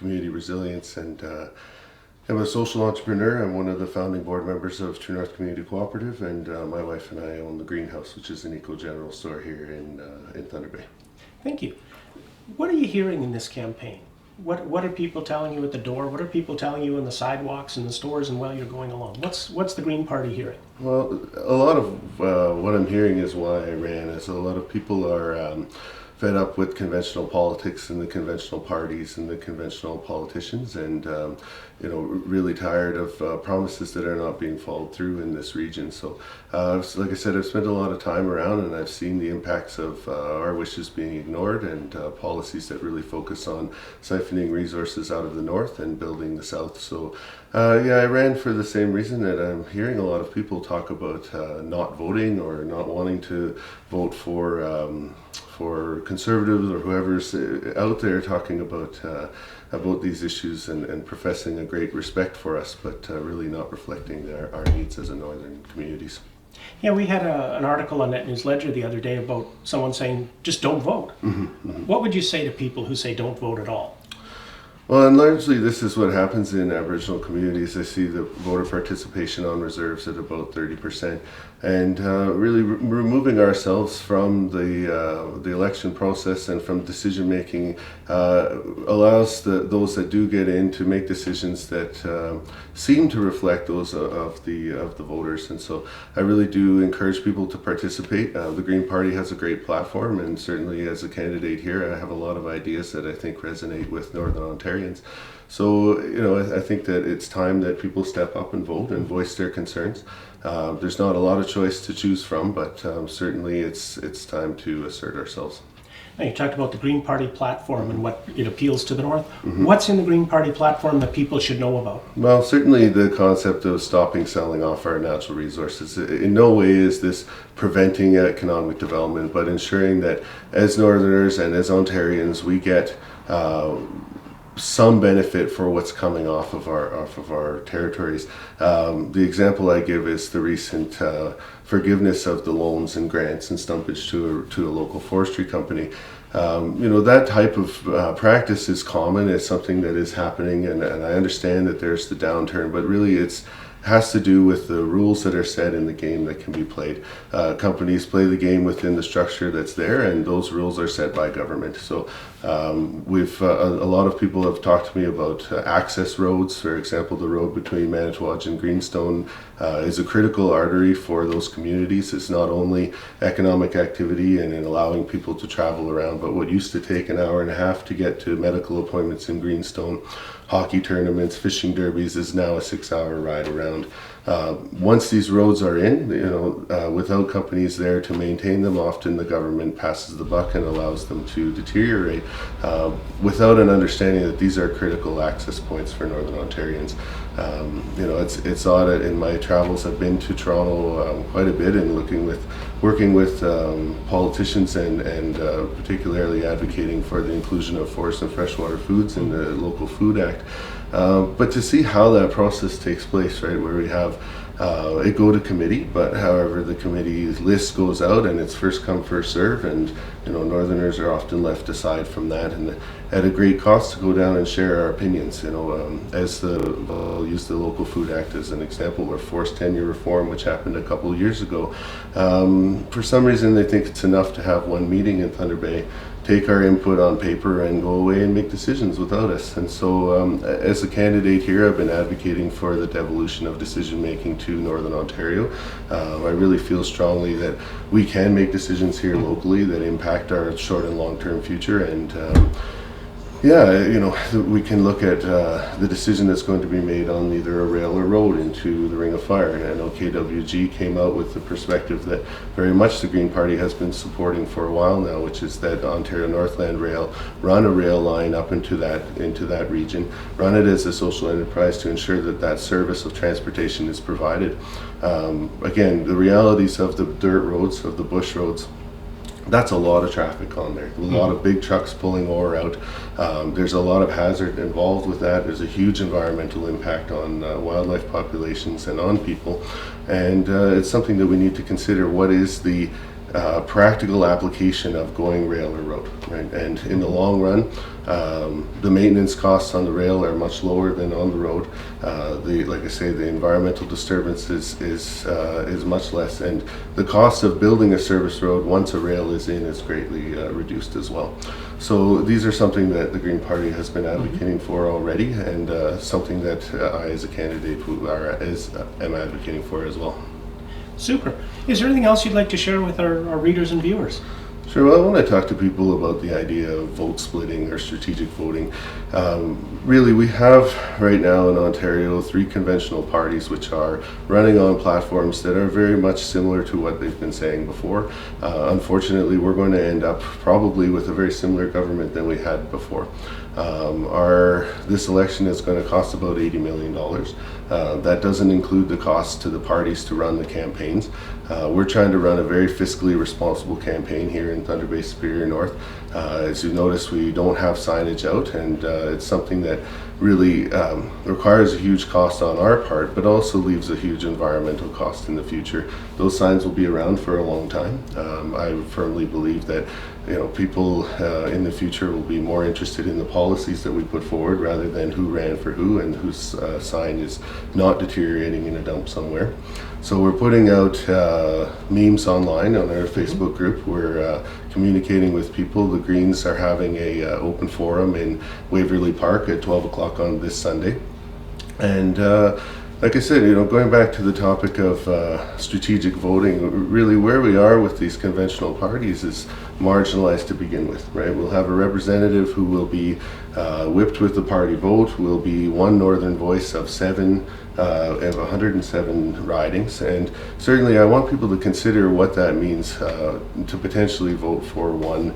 community resilience, and I'm a social entrepreneur. I'm one of the founding board members of True North Community Cooperative, and my wife and I own the Greenhouse, which is an eco-general store here in Thunder Bay. Thank you. What are you hearing in this campaign? What are people telling you at the door? What are people telling you in the sidewalks and the stores and while you're going along? What's the Green Party hearing? Well, a lot of what I'm hearing is why I ran. Is a lot of people are fed up with conventional politics and the conventional parties and the conventional politicians, and really tired of promises that are not being followed through in this region. So, like I said, I've spent a lot of time around, and I've seen the impacts of our wishes being ignored, and policies that really focus on siphoning resources out of the north and building the south. So, I ran for the same reason that I'm hearing a lot of people talk about not voting or not wanting to vote for conservatives or whoever's out there talking about these issues and professing a great respect for us, but really not reflecting our needs as a northern communities. Yeah, we had an article on Net News Ledger the other day about someone saying, just don't vote. Mm-hmm, mm-hmm. What would you say to people who say don't vote at all? Well, and largely this is what happens in Aboriginal communities. I see the voter participation on reserves at about 30%, and really removing ourselves from the election process and from decision making allows those that do get in to make decisions that seem to reflect those of the voters. And so I really do encourage people to participate. The Green Party has a great platform, and certainly as a candidate here, I have a lot of ideas that I think resonate with Northern Ontarians. So, I think that it's time that people step up and vote and voice their concerns. There's not a lot of choice to choose from, but certainly it's time to assert ourselves. Now, you talked about the Green Party platform and what it appeals to the North. Mm-hmm. What's in the Green Party platform that people should know about? Well, certainly the concept of stopping selling off our natural resources. In no way is this preventing economic development, but ensuring that as Northerners and as Ontarians, we get some benefit for what's coming off of our territories. The example I give is the recent forgiveness of the loans and grants and stumpage to a local forestry company. That type of practice is common. It's something that is happening, and I understand that there's the downturn, but really it's has to do with the rules that are set in the game that can be played. Companies play the game within the structure that's there, and those rules are set by government. So a lot of people have talked to me about access roads. For example, the road between Manitowodge and Greenstone is a critical artery for those communities. It's not only economic activity and in allowing people to travel around, but what used to take an hour and a half to get to medical appointments in Greenstone, hockey tournaments, fishing derbies, is now a 6-hour ride around. Once these roads are in, without companies there to maintain them, often the government passes the buck and allows them to deteriorate without an understanding that these are critical access points for Northern Ontarians. It's odd. In my travels, I've been to Toronto quite a bit and working with politicians and particularly advocating for the inclusion of forest and freshwater foods in the Local Food Act. But to see how that process takes place, right, where we have it go to committee, but however the committee's list goes out and it's first come first serve, and Northerners are often left aside from that, and at a great cost to go down and share our opinions. I'll use the Local Food Act as an example, where forced tenure reform, which happened a couple of years ago, for some reason they think it's enough to have one meeting in Thunder Bay, take our input on paper and go away and make decisions without us. And so as a candidate here, I've been advocating for the devolution of decision making to Northern Ontario. I really feel strongly that we can make decisions here locally that impact our short and long-term future, and we can look at the decision that's going to be made on either a rail or road into the Ring of Fire. And I know KWG came out with the perspective that very much the Green Party has been supporting for a while now, which is that Ontario Northland Rail run a rail line up into that region, run it as a social enterprise to ensure that that service of transportation is provided. Again, the realities of the dirt roads, of the bush roads, that's a lot of traffic on there, a lot of big trucks pulling ore out. There's a lot of hazard involved with that. There's a huge environmental impact on wildlife populations and on people, and it's something that we need to consider. What is the practical application of going rail or road, right? And in the long run, the maintenance costs on the rail are much lower than on the road. Like I say, the environmental disturbance is much less, and the cost of building a service road once a rail is in is greatly reduced as well. So these are something that the Green Party has been advocating for already, and something that I, as a candidate, am advocating for as well. Super. Is there anything else you'd like to share with our readers and viewers? Sure. Well, when I talk to people about the idea of vote splitting or strategic voting, really we have right now in Ontario 3 conventional parties which are running on platforms that are very much similar to what they've been saying before. Unfortunately, we're going to end up probably with a very similar government than we had before. This election is going to cost about $80 million. That doesn't include the cost to the parties to run the campaigns. We're trying to run a very fiscally responsible campaign here in Thunder Bay Superior North. As you notice, we don't have signage out, and it's something that really requires a huge cost on our part, but also leaves a huge environmental cost in the future. Those signs will be around for a long time. I firmly believe that people in the future will be more interested in the policies that we put forward rather than who ran for who and whose sign is not deteriorating in a dump somewhere. So we're putting out memes online on our Facebook group. We're communicating with people. The Greens are having a open forum in Waverly Park at 12 o'clock on this Sunday. And like I said, going back to the topic of strategic voting, really where we are with these conventional parties is marginalized to begin with, right? We'll have a representative who will be whipped with the party vote, will be one northern voice of 107 ridings, and certainly I want people to consider what that means to potentially vote for one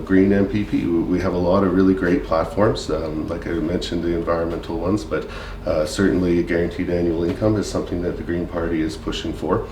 Green MPP. We have a lot of really great platforms, like I mentioned, the environmental ones, but certainly guaranteed annual income is something that the Green Party is pushing for.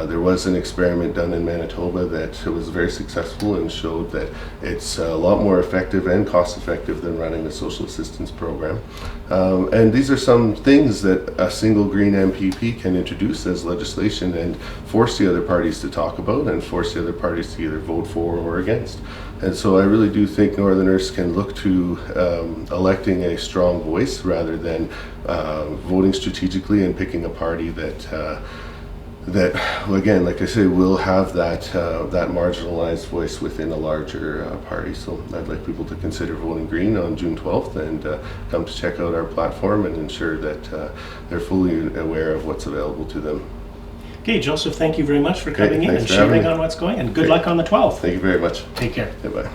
There was an experiment done in Manitoba that was very successful and showed that it's a lot more effective and cost effective than running a social assistance program. And these are some things that a single Green MPP can introduce as legislation and force the other parties to talk about and force the other parties to either vote for or against. And so I really do think Northerners can look to electing a strong voice rather than voting strategically and picking a party that again, like I say, will have that marginalized voice within a larger party. So I'd like people to consider voting Green on June 12th and come to check out our platform and ensure that they're fully aware of what's available to them. Okay, Joseph, thank you very much for coming in and for sharing having me. on what's going, and good luck on the 12th. Thank you very much. Take care. Goodbye.